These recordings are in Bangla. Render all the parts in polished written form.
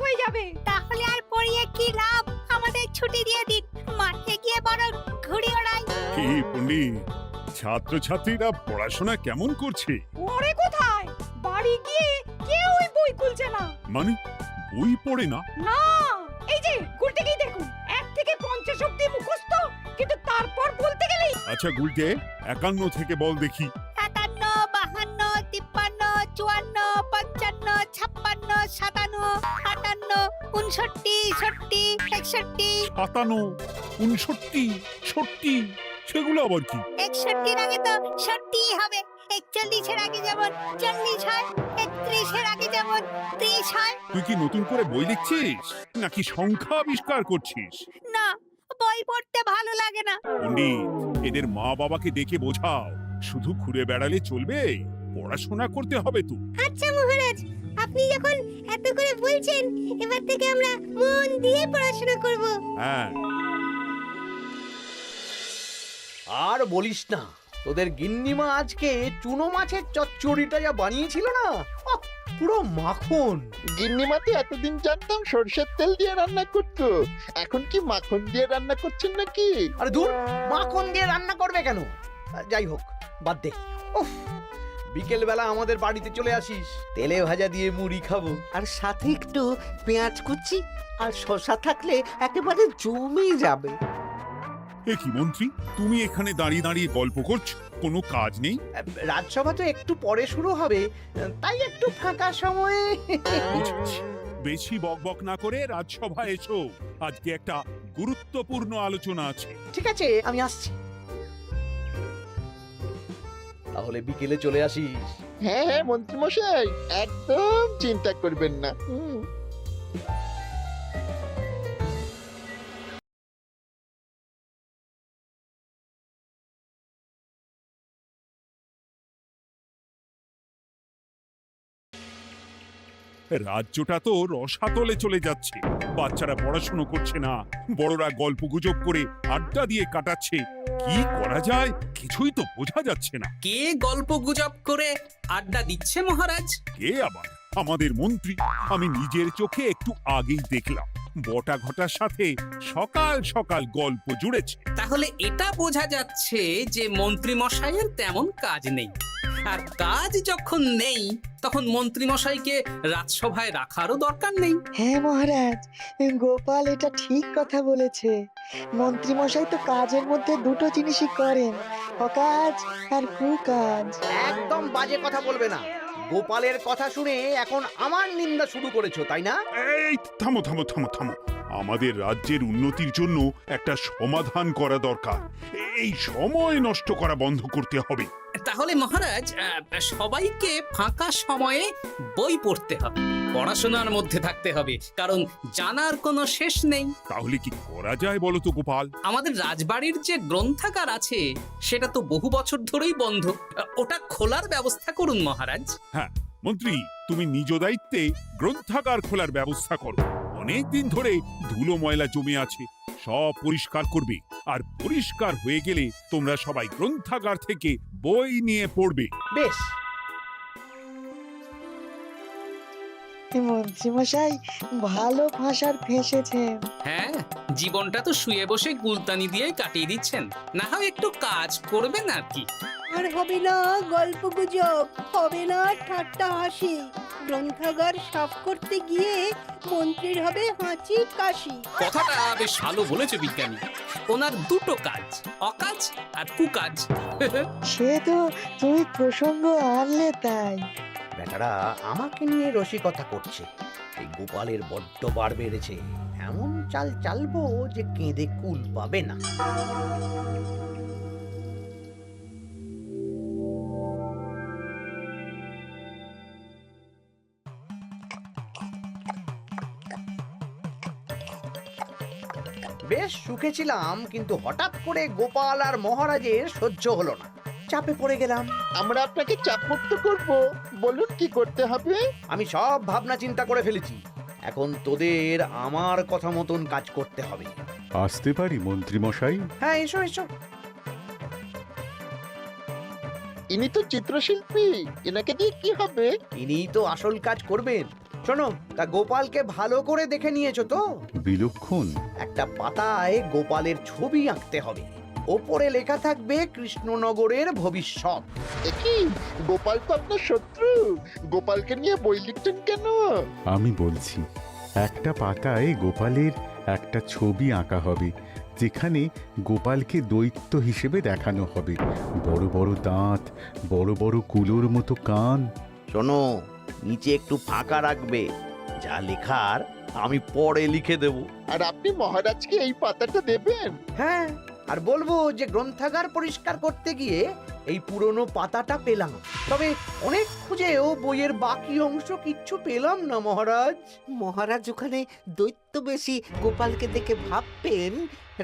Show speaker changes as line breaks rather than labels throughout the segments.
হয়ে যাবে।
তাহলে আর পড়িয়ে কি লাভ? আমাদের ছুটি দিয়ে দিন, মাঠে গিয়ে বরং ঘুড়ি ওড়াই।
কি পণ্ডিত, ছাত্রছাত্রীরা পড়াশোনা কেমন করছে?
পড়ে কোথায়, বাড়ি গিয়ে কেউই বই খুলছে না।
মানে বই পড়ে না?
না, এই যে গুলটেকেই দেখুন, 1 থেকে 50 অবধি মুখস্থ, কিন্তু তারপর বলতে গেলেই
আচ্ছা গুলটে, 51 থেকে বল দেখি।
51, 52, 53, 54, 55, 56, 57, 58, 59, 60, 61।
57, 59, 60, সেগুলো আবার কি?
61 আগে তো 60 হবে। 41 এর আগে যেমন 40 হয়, 31 এর আগে যেমন 30 হয়।
তুই কি নতুন করে বই লিখছিস নাকি সংখ্যা আবিষ্কার করছিস?
না, বই পড়তে ভালো লাগে না।
পণ্ডিত, এদের মা বাবাকে ডেকে বোঝাও, শুধু ঘুরে বেড়ালে চলবে, পড়াশোনা করতে হবে তো।
আচ্ছা মহারাজ, আপনি যখন এত করে বলছেন, এবার থেকে আমরা মন দিয়ে পড়াশোনা করব।
হ্যাঁ,
আর বলিস না, তোদের গিন্নিমা আজকে চুনো মাছের চচ্চড়িটা যা বানিয়েছিল না, আহ, পুরো মাখন।
গিন্নিমাতে এতদিন জানতাম সরষের তেল দিয়ে রান্না করতো, এখন কি মাখন দিয়ে রান্না করছেন নাকি?
আরে দূর, মাখন দিয়ে রান্না করবে কেন? যাই হোক, বাদ দে। উফ, বিকেল বেলা আমাদের বাড়িতে চলে আসিস, তেলে ভাজা দিয়ে মুড়ি খাবো।
আর সাথে একটু পেঁয়াজ কুচি আর শসা থাকলে একেবারে জমে যাবে।
এ কি মন্ত্রী, তুমি এখানে দাঁড়িয়ে দাঁড়িয়ে গল্প করছো, কোনো কাজ নেই?
রাজসভা তো একটু পরে শুরু হবে, তাই একটু ফাঁকা সময়ে।
বুঝেছি। বেশি বকবক না করে রাজসভায় এসো, আজকে একটা গুরুত্বপূর্ণ আলোচনা আছে।
ঠিক আছে, আমি আসছি। তাহলে বিকেলে চলে আসিস।
হ্যাঁ হ্যাঁ মন্ত্রী মশাই, একদম চিন্তা করবেন না।
রাজ্যটা তো রসাতলে চলে যাচ্ছে, বাচ্চারা পড়াশোনা করছে না, বড়রা গল্প গুজব করে আড্ডা দিয়ে কাটাচ্ছে। কি করা যায় কিছুই তো বোঝা যাচ্ছে না।
কে গল্প গুজব করে আড্ডা দিচ্ছে মহারাজ?
কে আবার? আমাদের মন্ত্রী। আমি নিজের চোখে একটু আগেই দেখলাম, বটা ঘটার সাথে সকাল সকাল গল্প জুড়েছে।
তাহলে এটা বোঝা যাচ্ছে যে মন্ত্রী মশাইয়ের তেমন কাজ নেই, আর কাজ যখন নেই তখন মন্ত্রী মশাইকে রাজসভায় রাখারও দরকার নেই।
হ্যাঁ মহারাজ, গোপাল এটা ঠিক কথা বলেছে। মন্ত্রী মশাই তো কাজের মধ্যে দুটো জিনিসই করেন, অকাজ আর কুকাজ।
একদম বাজে কথা বলবে না। গোপালের কথা শুনে এখন আমার নিন্দা শুরু করেছো, তাই না?
এই থামো থামো থামো থামো, আমাদের রাজ্যের উন্নতির জন্য একটা সমাধান করা দরকার। এই সময় নষ্ট করা বন্ধ করতে হবে।
তাহলে মহারাজ, সবাইকে ফাঁকা সময়ে বই পড়তে হবে, পড়াশোনার মধ্যে থাকতে হবে, কারণ জানার কোনো শেষ নেই।
তাহলে কি করা যায় বলো তো গোপাল?
আমাদের রাজবাড়ির যে গ্রন্থাগার আছে সেটা তো বহু বছর ধরেই বন্ধ, ওটা খোলার ব্যবস্থা করুন মহারাজ।
হ্যাঁ মন্ত্রী, তুমি নিজ দায়িত্বে গ্রন্থাগার খোলার ব্যবস্থা করো। অনেক দিন ধরে ধুলো ময়লা জমে আছে, সব পরিষ্কার করবে, আর পরিষ্কার হয়ে গেলে তোমরা সবাই গ্রন্থাগার থেকে বই নিয়ে পড়বে।
বেশ।
মন্ত্রী মশাই ভালো ভাষার ফেঁসেছেন।
হ্যাঁ, জীবনটা তো শুয়ে বসে গুলতানি দিয়ে কাটিয়ে দিচ্ছেন, না হয় একটু কাজ করবেন আর কি।
আর হবে না গল্প গুজব, হবে না ঠাট্টা হাসি। গ্রন্থাগার সাফ করতে গিয়ে মন্ত্রীর হবে হাঁচি কাশি।
কথাটা বেশ ভালো বলেছে বিজ্ঞানী। ওনার দুটো কাজ, অকাজ আর কুকাজ।
সে তো তুমি প্রসঙ্গ আনলে তাই।
বেটারা আমাকে নিয়ে রসিকতা করছে। এই গোপালের বড্ড বার বেড়েছে, এমন চাল চালবো যে কেঁদে কুল পাবে না। বেশ সুখে ছিলাম, কিন্তু হঠাৎ করে গোপাল আর মহারাজের সহ্য হলো না, চাপে পড়ে গেলাম।
আমরা আপনাকে চাপমুক্ত করব, বলুন কি করতে হবে?
আমি সব ভাবনা চিন্তা করে ফেলেছি, এখন তোদের আমার কথা মতন কাজ করতে হবে।
আসতে পারি মন্ত্রী মশাই?
হ্যাঁ, এসো এসো।
ইনি তো চিত্রশিল্পী, এনাকে দিয়ে কি হবে?
ইনিই তো আসল কাজ করবেন। শোনো, তা গোপালকে ভালো করে দেখে নিয়েছো তো?
বিলক্ষণ।
একটা পাতায় গোপালের ছবি আঁকতে হবে, ওপরে লেখা থাকবে কৃষ্ণনগরের ভবিষ্যৎ।
কি গোপাল তো আপনার শত্রু, গোপালকে নিয়ে বই লিখছেন কেন?
আমি বলছি, একটা পাতায় গোপালের একটা ছবি আঁকা হবে, যেখানে গোপালকে দৈত্য হিসেবে দেখানো হবে। বড় বড় দাঁত, বড় বড় কুলোর মতো কান।
শোনো, নিচে একটু ফাঁকা রাখবে, যা লেখার আমি পরে লিখে দেব।
আর আপনি মহারাজকে এই পাতাটা দেবেন?
হ্যাঁ, আর বলবো যে গ্রন্থাগার পরিষ্কার করতে গিয়ে এই পুরনো পাতাটা পেলাম, তবে অনেক খুঁজেও বইয়ের বাকি অংশ কিচ্ছু পেলাম না মহারাজ।
মহারাজ ওখানে দৈত্য বেশি গোপালকে দেখে ভাববেন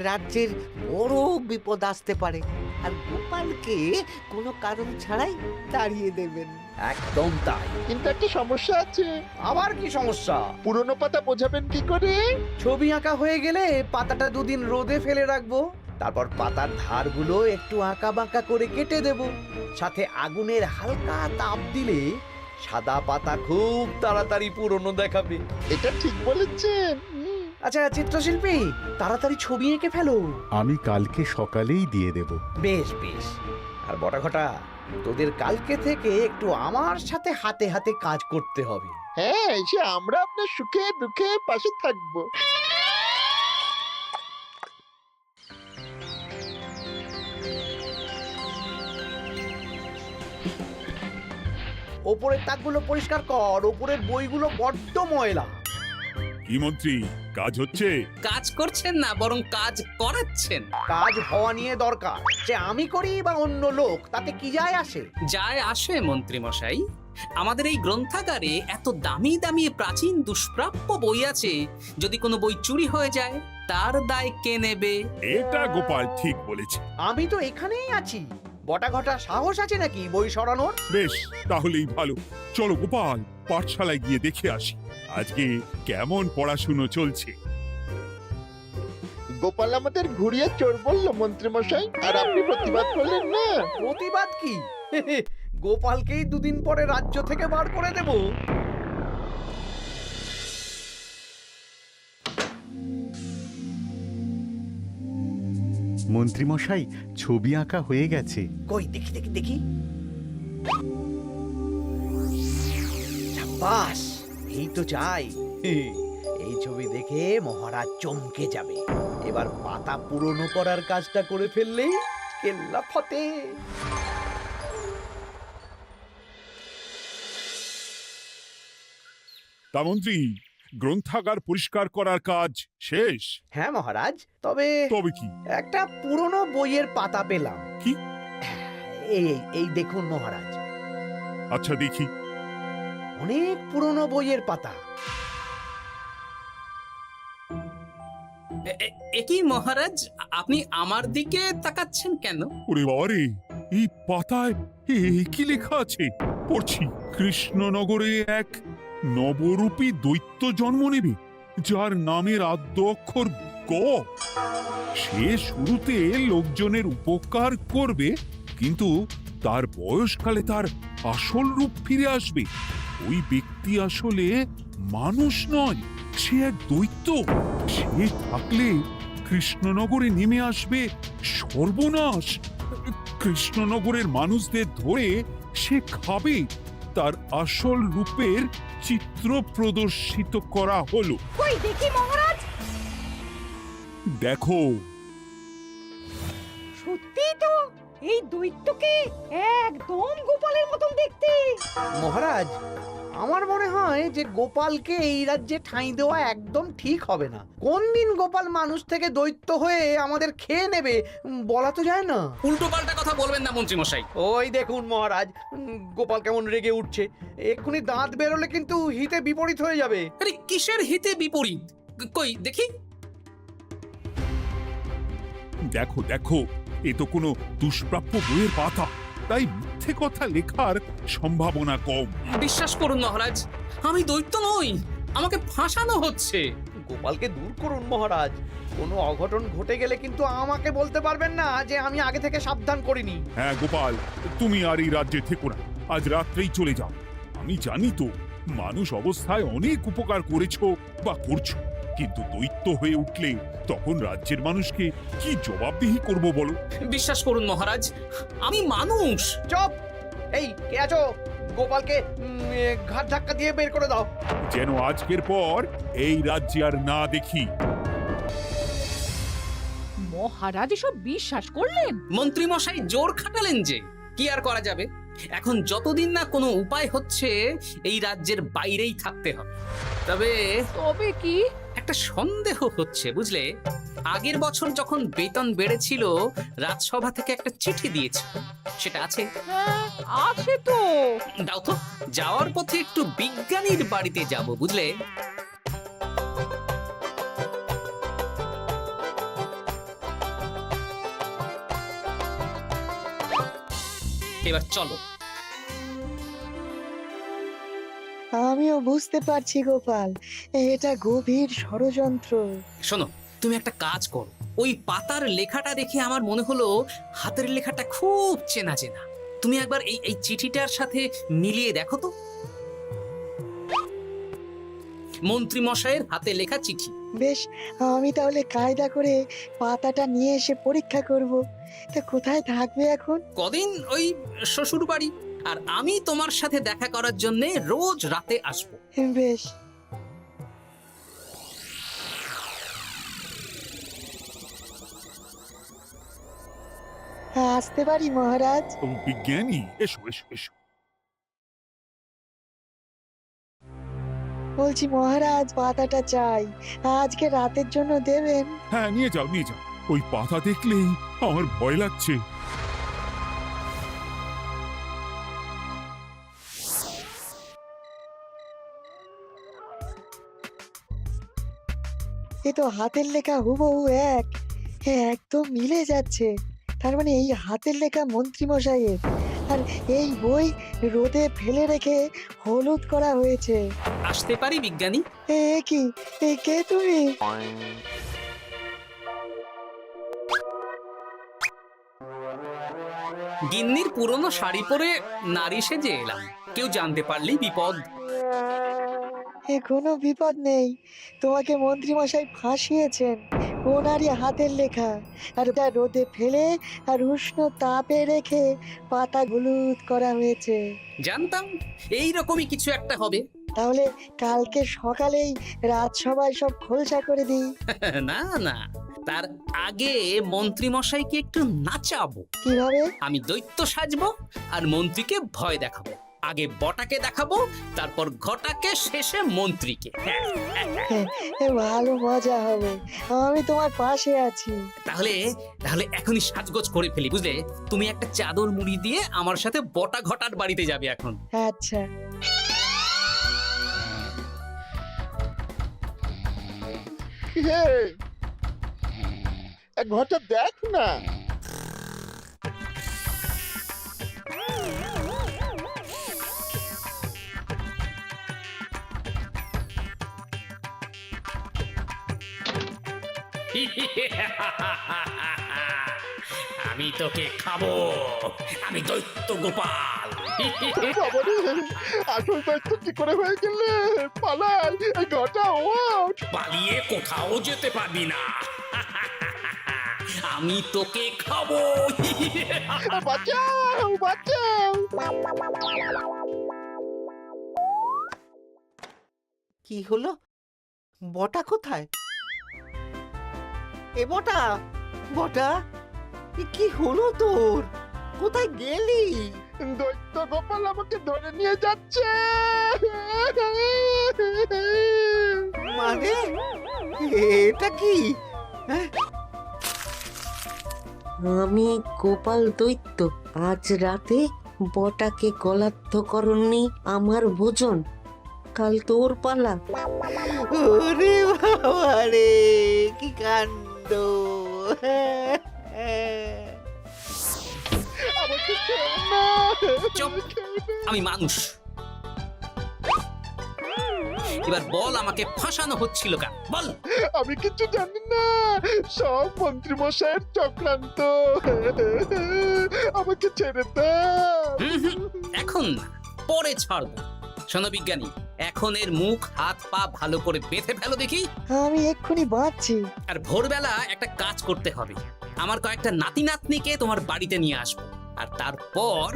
রাজ্যের বড় বিপদ আসতে পারে, আর গোপালকে কোনো কারণ ছাড়াই তাড়িয়ে দেবেন।
একদম তাই।
কিন্তু একটা সমস্যা আছে।
আবার কি সমস্যা?
পুরনো পাতা বোঝাবেন কি করে?
ছবি আঁকা হয়ে গেলে পাতাটা দুদিন রোদে ফেলে রাখবো, তারপর পাতার ধারগুলো একটু আঁকা বাঁকা করে কেটে দেব, সাথে আগুনের হালকা তাপ দিলে সাদা পাতা খুব তাড়াতাড়ি পুরনো দেখাবে।
এটা ঠিক বলেছেন।
আচ্ছা চিত্রশিল্পী, তাড়াতাড়ি ছবি এঁকে ফেলো।
আমি কালকে সকালেই দিয়ে দেব।
বেশ বেশ। আর বটাঘটা, তোদের কালকে থেকে একটু আমার সাথে হাতে হাতে কাজ করতে হবে।
হ্যাঁ, এসে আমরা আপনার সুখে দুঃখে পাশে থাকবো।
ওপরের তাকগুলো পরিষ্কার কর, ওপরের বইগুলো বড্ড ময়লা।
কি মন্ত্রী, কাজ হচ্ছে?
কাজ করছেন না, বরং কাজ করাচ্ছেন।
কাজ হওয়া নিয়ে দরকার, যে আমি করি বা অন্য লোক, তাতে কি যায় আসে?
যায় আসে মন্ত্রী মশাই। আমাদের এই গ্রন্থাগারে এত দামি দামি প্রাচীন দুষ্প্রাপ্য বই আছে, যদি কোনো বই চুরি হয়ে যায় তার দায় কে নেবে?
এটা গোপাল ঠিক বলেছে।
আমি তো এখানেই আছি, বটাঘটা সাহস আছে নাকি বই সরানোর?
বেশ, তাহলেই ভালো। চলো গোপাল, পাঠশালায় গিয়ে দেখে আসি আজকে কেমন পড়াশুনো চলছে।
গোপাল আমাদের ঘুরিয়ে চোর বললো মন্ত্রী মশাই, আর আপনি প্রতিবাদ করলেন না।
প্রতিবাদ কি? গোপালকেই দুদিন পরে রাজ্য থেকে বার করে দেব।
মন্ত্রীমশাই, ছবি আঁকা হয়ে গেছে।
কই দেখি দেখি দেখি। সাব্বাস, এই তো চাই। এই ছবি দেখে মহারাজ চমকে যাবে। এবার পাতা পুরনো করার কাজটা করে ফেললেই কেল্লা ফতে।
তা মন্ত্রী, গ্রন্থাগার পরিষ্কার করার কাজ শেষ?
হ্যাঁ মহারাজ, তবে
তবে কি?
একটা পুরনো বইয়ের পাতা পেলাম।
কি?
এই এই দেখুন মহারাজ,
আচ্ছা দেখি।
অনেক পুরনো বইয়ের পাতা।
একই মহারাজ, আপনি আমার দিকে তাকাচ্ছেন কেন?
ওরে বাবারে, এই পাতায় কি লেখা আছে? পড়ছি, কৃষ্ণনগরে এক নবরূপী দৈত্য জন্ম নেবে, যার নামের আদ্য অক্ষর গ। সে শুরুতে লোকজনের উপকার করবে, কিন্তু তার বয়সকালে তার আসল রূপ ফিরে আসবে। ওই ব্যক্তি আসলে মানুষ নয়, সে এক দৈত্য। সে থাকলে কৃষ্ণনগরে নেমে আসবে সর্বনাশ। কৃষ্ণনগরের মানুষদের ধরে সে খাবে। তার আসল রূপের চিত্র প্রদর্শিত করা হলো।
কই দেখি মহারাজ।
দেখো,
সত্যি তো, এই দৈত্যকে একদম গোপালের মতন দেখতে।
মহারাজ, আমার মনে হয় যে গোপালকে এই রাজ্যে ঠাঁই দেওয়া একদম ঠিক হবে না। কোন দিন গোপাল মানুষ থেকে দৈত্য হয়ে আমাদের খেয়ে নেবে বলা তো যায় না।
উল্টো পাল্টা কথা বলবেন না মন্ত্রী মশাই।
ওই দেখুন মহারাজ, গোপাল কেমন রেগে উঠছে। এক্ষুনি দাঁত বেরোলে কিন্তু হিতে বিপরীত হয়ে যাবে।
আরে কিসের হিতে বিপরীত? কই দেখি।
দেখো দেখো, এ তো কোনো দুষ্প্রাপ্য বইয়ের পাতা, তাই মিথ্যে কথা লেখার সম্ভাবনা কম।
বিশ্বাস করুন মহারাজ, আমি দৈত্য নই, আমাকে ফাঁসানো হচ্ছে।
গোপালকে দূর করুন মহারাজ। কোনো অঘটন ঘটে গেলে কিন্তু আমাকে বলতে পারবেন না যে আমি আগে থেকে সাবধান করিনি।
হ্যাঁ গোপাল, তুমি আর এই রাজ্যে থেকো না, আজ রাত্রেই চলে যাও। আমি জানি তো মানুষ অবস্থায় অনেক উপকার করেছো বা করছো, কিন্তু দৈত্য হয়ে উঠলে তখন রাজ্যের মানুষকে কি জবাবদিহি করব বলো?
বিশ্বাস করুন মহারাজ, আমি মানুষ।
চপ! এই কে আছো? গোপালকে ঘাট ধাক্কা দিয়ে বের করে দাও।
যেন আজকের পর এই রাজ্যে আর না দেখি।
মহারাজ এসব বিশ্বাস করলেন?
মন্ত্রী মশাই জোর খাটালেন যে, কি আর করা যাবে। এখন যতদিন না কোনো উপায় হচ্ছে, এই রাজ্যের বাইরেই থাকতে হবে। তবে
তবে কি?
একটা সন্দেহ হচ্ছে, বুঝলে। আগের বছর যখন বেতন বেড়েছিল, রাজসভা থেকে একটা চিঠি দিয়েছে, সেটা আছে?
হ্যাঁ, আছে তো।
দাও তো, যাওয়ার পথে একটু বিজ্ঞানীর বাড়িতে যাব, বুঝলে। এবার চলো।
আমিও বুঝতে পারছি গোপাল, এটা গভীর ষড়যন্ত্র।
শোনো, তুমি একটা কাজ করো। ওই পাতার লেখাটা দেখে আমার মনে হলো হাতের লেখাটা খুব চেনা চেনা। তুমি একবার এই চিঠিটার সাথে মিলিয়ে দেখো তো। মন্ত্রী মশাইয়ের হাতে লেখা চিঠি।
বেশ, আমি তাহলে কায়দা করে পাতাটা নিয়ে এসে পরীক্ষা করব। তা কোথায় থাকবে এখন?
কদিন ওই শ্বশুর বাড়ি, আর আমি তোমার সাথে দেখা করার জন্য রোজ রাতে আসবো।
বেশ। আসতে পারি মহারাজ?
বিজ্ঞানী, এসো এসো এসো।
বলছি মহারাজ, পাতাটা চাই, আজকে রাতের জন্য দেবেন?
হ্যাঁ, নিয়ে যাও নিয়ে যাও। ওই পাতা দেখলেই আমার ভয় লাগছে।
এ তো হাতের লেখা হুবহু এক। হ্যাঁ, একদম মিলে যাচ্ছে। তার মানে এই হাতের লেখা মন্ত্রী মশাইয়ের, আর এই বই রোদে ফেলে রেখে হলুদ করা হয়েছে।
আসতে পারি বিজ্ঞানী?
এ কি, এ কে তুমি?
গিন্নির পুরনো শাড়ি পরে নারী সেজে এলাম, কেউ জানতে পারলেই বিপদ।
এ কোনো বিপদ নেই, তোমাকে মন্ত্রী মশাই ফাঁসিয়েছেন। ওনারই হাতের লেখা, আর ওটা রোদে ফেলে আর উষ্ণ তাপে রেখে পাতা হলুদ করা হয়েছে।
জানতাম এইরকমই কিছু একটা হবে।
তাহলে কালকে সকালেই রাজসভায় সব খোলসা করে দিই।
না না, তার আগে মন্ত্রী মশাইকে একটু নাচাবো।
কিভাবে?
আমি দৈত্য সাজবো আর মন্ত্রীকে ভয় দেখাবো। আগে বটাকে দেখাবো, তারপর ঘটাকে, শেষে মন্ত্রীকে।
এ ভালো মজা হবে, আমি তোমার পাশে আছি।
তাহলে তাহলে এখনই সাজগোজ করে ফেলি, বুঝলে। তুমি একটা চাদর মুড়ি দিয়ে আমার সাথে বটা ঘটার বাড়িতে যাবে এখন।
আচ্ছা।
হে, এক ঘরটা দেখ না।
আমি তোকে খাবো, আমি দৈত্য গোপাল।
বাবারে, আসল দায়িত্ব কি করে হয়ে গেলে? পালাই, এই ঘরটা ওঠ।
পালিয়ে কোথাও যেতে পারবি না। আমি তোকে খাবো।
বাঁচাও, বাঁচাও।
কি হলো? বটা কোথায়? এ বটা, বটা, এ কি হলো তোর? কোথায় গেলি?
দৈত্য গোপাল আমাকে ধরে নিয়ে যাচ্ছে।
মানে এটা কি? হ্যাঁ?
আমি গোপাল দৈত্য, আজ রাতে বটাকে গলাদ্ধ করনি আমার ভোজন, কাল তোর পালা।
ওরে বাবা রে, কি কাণ্ড!
আমাকে ছেড়ে না।
চুপ, আমি মানুষ। এবার বল, আমাকে ফাঁসানো হচ্ছিল কেন? বল।
আমি কিছু জানি না, সব মন্ত্রী মশাইয়ের চক্রান্ত। আমাকে ছেড়ে দাও।
এখন না, পরে ছাড়বো। শোনো বিজ্ঞানী, এখন এর মুখ হাত পা ভালো করে বেঁধে ফেলো দেখি।
আমি এক্ষুনি বাঁচছি।
আর ভোরবেলা একটা কাজ করতে হবে, আমার কয়েকটা নাতি নাতনিকে তোমার বাড়িতে নিয়ে আসবো, আর তারপর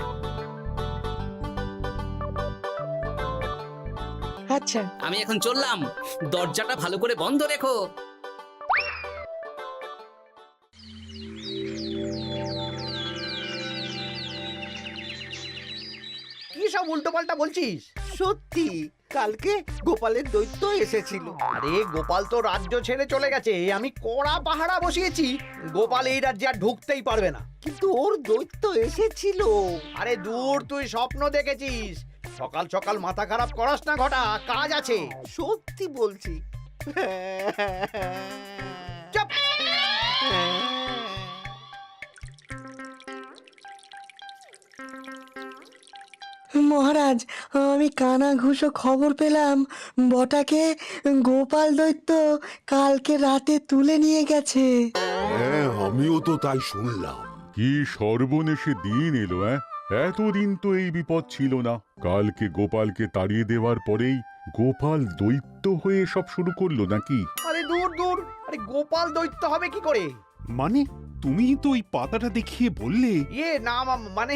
আচ্ছা,
আমি এখন চললাম, দরজাটা ভালো করে বন্ধ রেখো।
কি সব উল্টো পাল্টা বলছিস?
সত্যি কালকে গোপালের দৈত্য এসেছিল।
আরে গোপাল তো রাজ্য ছেড়ে চলে গেছে, আমি কড়া পাহারা বসিয়েছি। গোপাল এই রাজ্যে আর ঢুকতেই পারবে না।
কিন্তু ওর দৈত্য এসেছিল।
আরে দূর, তুই স্বপ্ন দেখেছিস। সকাল সকাল মাথা খারাপ করাস না ঘটা, কাজ আছে।
সত্যি বলছি।
চুপ!
মহারাজ, আমি কানা ঘুষো খবর পেলাম বটাকে গোপাল দৈত্য কালকে রাতে তুলে নিয়ে গেছে।
হ্যাঁ, আমিও তো তাই শুনলাম।
কি সর্বনেশে দিন এলো! এতদিন তো এই বিপদ ছিল না। কালকে গোপালকে তাড়িয়ে দেওয়ার পরেই গোপাল দৈত্য হয়ে সব শুরু করলো নাকি?
আরে দূর দূর, আরে গোপাল দৈত্য হবে কি করে?
মানে তুমি তো ওই পাতাটা দেখিয়ে বললে।
না, মানে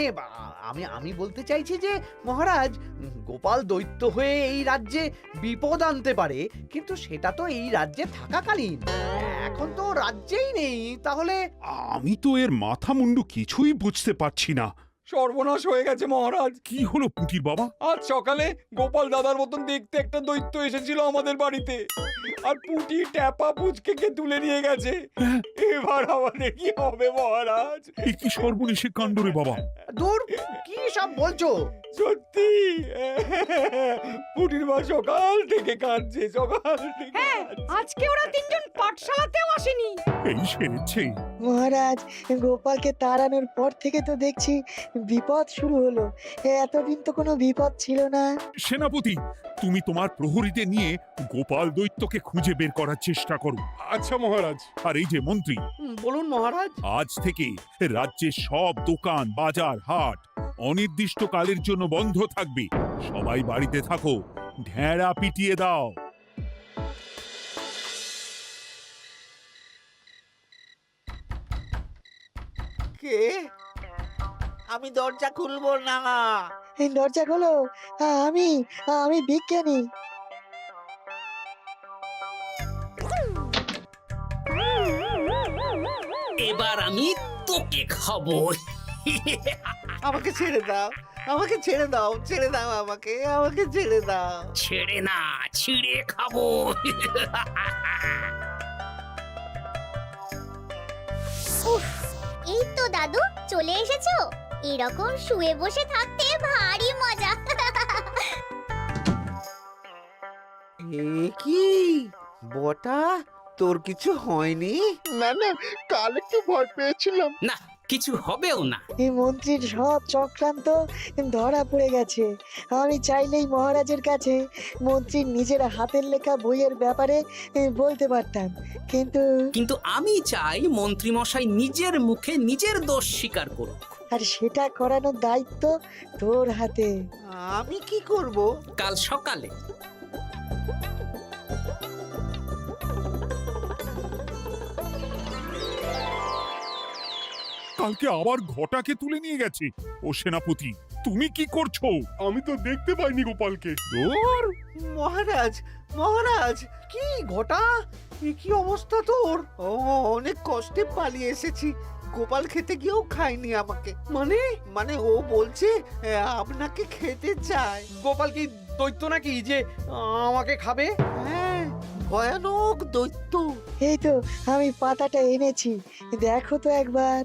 আমি বলতে চাইছি যে মহারাজ, গোপাল দৈত্য হয়ে এই রাজ্যে বিপদ আনতে পারে, কিন্তু সেটা তো এই রাজ্যে থাকাকালীন। এখন তো রাজ্যেই নেই, তাহলে
আমি তো এর মাথা মুন্ডু কিছুই বুঝতে পারছি না।
সর্বনাশ হয়ে গেছে মহারাজ।
কি হলো পুটির বাবা?
আজ সকালে গোপাল দাদার মতন দেখতে একটা দৈত্য এসেছিল আমাদের বাড়িতে, আর পুটি ট্যাপা পুচকে তুলে নিয়ে গেছে। এবার আমাদের কি হবে মহারাজ?
এ কি সর্বনেশে কাণ্ড রে বাবা!
দূর, কি সব বলছো?
সত্যি পুটির মা সকাল থেকে কাঁদছে, সকাল থেকে।
আজকে ওরা তিনজন পাঠশালাতেও আসেনি।
এই সেরেছে।
মহারাজ, গোপালকে তাড়ানোর পর থেকে তো দেখছি বিপদ শুরু হলো। এতদিন তো কোনো বিপদ ছিল না।
সেনাপতি, তুমি তোমার প্রহরীদের নিয়ে গোপাল দৈত্যকে খুঁজে বের করার চেষ্টা করো।
আচ্ছা মহারাজ।
আর এই যে মন্ত্রী,
বলুন মহারাজ।
আজ থেকে রাজ্যের সব দোকান, বাজার, হাট অনির্দিষ্টকালের জন্য বন্ধ থাকবে। সবাই বাড়িতে থাকো, ঢেঁড়া পিটিয়ে দাও।
কে? আমি দরজা খুলবো না।
এই দরজা খোলো, আমি বিজ্ঞানী।
এবার আমি তোকে খাবো।
আমাকে ছেড়ে দাও, আমাকে ছেড়ে দাও, ছেড়ে দাও, আমাকে ছেড়ে দাও।
ছেড়ে না, ছিঁড়ে খাবো।
এই তো দাদু চলে এসেছো। এরকম শুয়ে বসে থাকতে ভারী মজা।
এ কি বটা, তোর কিছু হয়নি?
না না, কাল একটু ভয় পেয়েছিলাম।
না, কিছু হবেও না।
এই মন্ত্রীর সব চক্রান্ত ধরা পড়ে গেছে। আমি চাইলেই মহারাজের কাছে মন্ত্রীর নিজের হাতের লেখা বইয়ের ব্যাপারে বলতে পারতাম, কিন্তু
আমি চাই মন্ত্রী মশাই নিজের মুখে নিজের দোষ স্বীকার করুক।
আর সেটা করানোর দায়িত্ব তোর হাতে।
আমি কি করব?
কাল সকালে
কালকে আবার ঘটাকে তুলে নিয়ে গেছে। ও সেনাপতি, তুমি কি করছো?
আমি তো দেখতে পাইনি গোপালকে।
দূর!
মহারাজ, মহারাজ,
কি ঘটা, কি অবস্থা তোর?
অনেক কষ্টে পালিয়ে এসেছি। গোপাল খেতে গিয়েও খায়নি আমাকে। মানে ও বলছে আপনাকে খেতে চায়।
গোপাল কি দৈত্য নাকি যে আমাকে খাবে?
হ্যাঁ, ভয়ানক দৈত্য।
এই তো আমি পাতাটা এনেছি, দেখো তো একবার।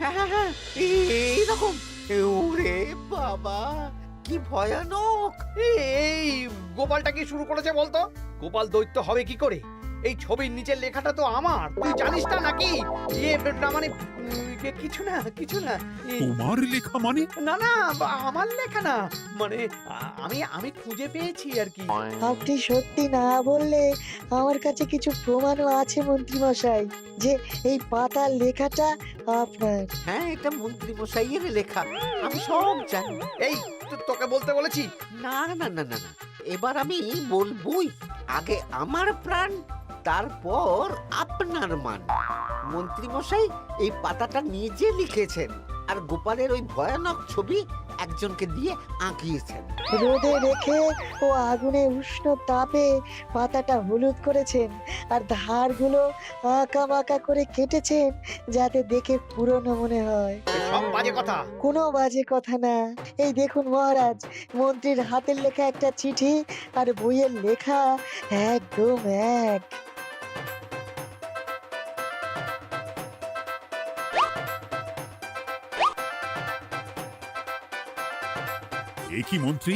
হ্যাঁ, এইরকম। ওরে বাবা, কি ভয়ানক!
এই গোপালটা কি শুরু করেছে বলতো? গোপাল দৈত্য হবে কি করে? এই ছবির নিচের লেখাটা তো আমার, তুই জানিস না নাকি? না মানে কিছু না।
তোমার লেখা মানে?
না আমার লেখা না, মানে আমি খুঁজে পেয়েছি আর কি।
আপনি সত্যি না বললে আমার কাছে কিছু প্রমাণও আছে মন্ত্রী মশাই, যে এই পাতার লেখাটা আপনার।
হ্যাঁ, এটা মন্ত্রী মশাইয়ের লেখা, আমি সব জানি।
এই তোকে বলতে বলেছি।
না, এবার আমি বলবই, আগে আমার প্রাণ, তারপর আপনার মান। মন্ত্রী মশাই এই পাতাটা নিজে লিখেছেন আর গোপালের ওই ভয়ানক ছবি একজনকে দিয়ে আঁকিয়েছেন।
রোদে রেখে ও আগুনে উষ্ণ তাপে পাতাটা হলুদ করেছেন আর ধারগুলো আঁকা বাঁকা করে কেটেছেন যাতে দেখে পুরনো মনে হয়।
সব বাজে কথা।
কোনো বাজে কথা না। এই দেখুন মহারাজ, মন্ত্রীর হাতের লেখা একটা চিঠি আর বইয়ের লেখা একদম এক।
এ কি মন্ত্রী?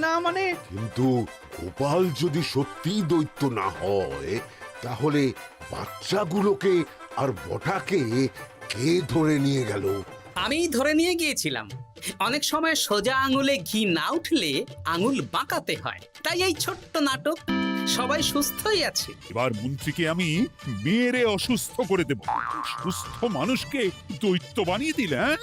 না মানে
কিন্তু গোপাল যদি সত্যিই দৈত্য না হয় তাহলে বাচ্চাগুলোকে আর বটাকে কে ধরে নিয়ে গেল?
আমিই ধরে নিয়ে গিয়েছিলাম। অনেক সময় সোজা আঙুলে ঘি না উঠলে আঙুল বাঁকাতে হয়, তাই এই ছোট্ট নাটক। সবাই সুস্থই আছে।
এবার মন্ত্রীকে আমি মেরে অসুস্থ করে দেব। সুস্থ মানুষকে দৈত্য বানিয়ে দিলে, হ্যাঁ?